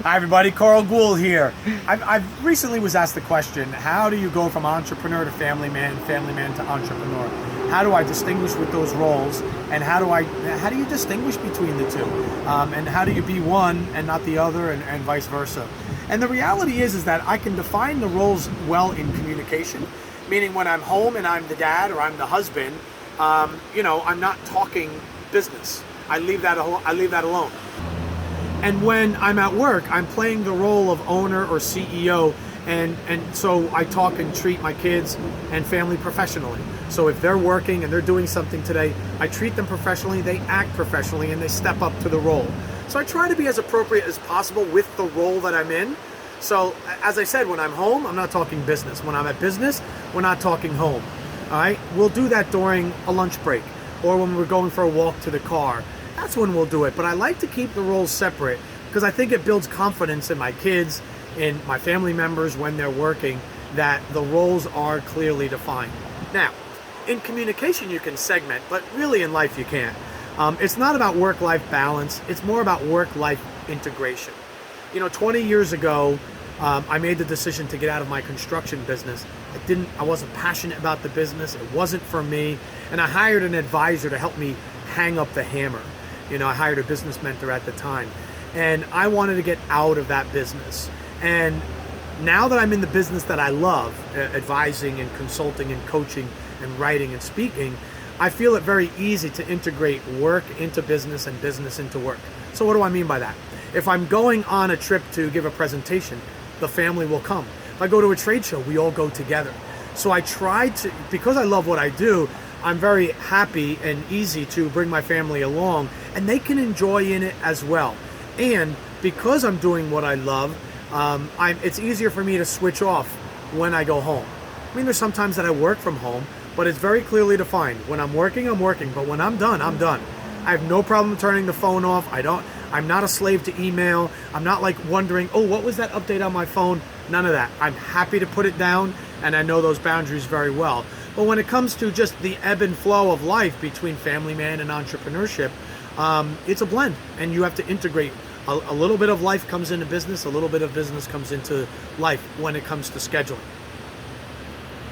Hi everybody, Carl Gould here. I've recently was asked the question, how do you go from entrepreneur to family man to entrepreneur? How do I distinguish with those roles, and how do you distinguish between the two? And how do you be one and not the other, and vice versa? And the reality is that I can define the roles well in communication, meaning when I'm home and I'm the dad or I'm the husband, I'm not talking business. I leave that alone. And when I'm at work, I'm playing the role of owner or CEO, and so I talk and treat my kids and family professionally. So if they're working and they're doing something today, I treat them professionally, they act professionally, and they step up to the role. So I try to be as appropriate as possible with the role that I'm in. So as I said, when I'm home, I'm not talking business. When I'm at business, we're not talking home. All right? We'll do that during a lunch break or when we're going for a walk to the car. That's when we'll do it. But I like to keep the roles separate because I think it builds confidence in my kids, in my family members when they're working, that the roles are clearly defined. Now, in communication you can segment, but really in life you can't. It's not about work-life balance. It's more about work-life integration. 20 years ago, I made the decision to get out of my construction business. I wasn't passionate about the business. It wasn't for me. And I hired an advisor to help me hang up the hammer. I hired a business mentor at the time, and I wanted to get out of that business. And now that I'm in the business that I love, advising and consulting and coaching and writing and speaking, I feel it very easy to integrate work into business and business into work. So what do I mean by that? If I'm going on a trip to give a presentation, the family will come. If I go to a trade show, we all go together. So I try to, because I love what I do, I'm very happy and easy to bring my family along, and they can enjoy in it as well. And because I'm doing what I love, it's easier for me to switch off when I go home. I mean, there's sometimes that I work from home, but it's very clearly defined. When I'm working, but when I'm done, I'm done. I have no problem turning the phone off. I'm not a slave to email. I'm not like wondering, oh, what was that update on my phone? None of that. I'm happy to put it down, and I know those boundaries very well. But when it comes to just the ebb and flow of life between family man and entrepreneurship, it's a blend, and you have to integrate. A little bit of life comes into business, a little bit of business comes into life when it comes to scheduling.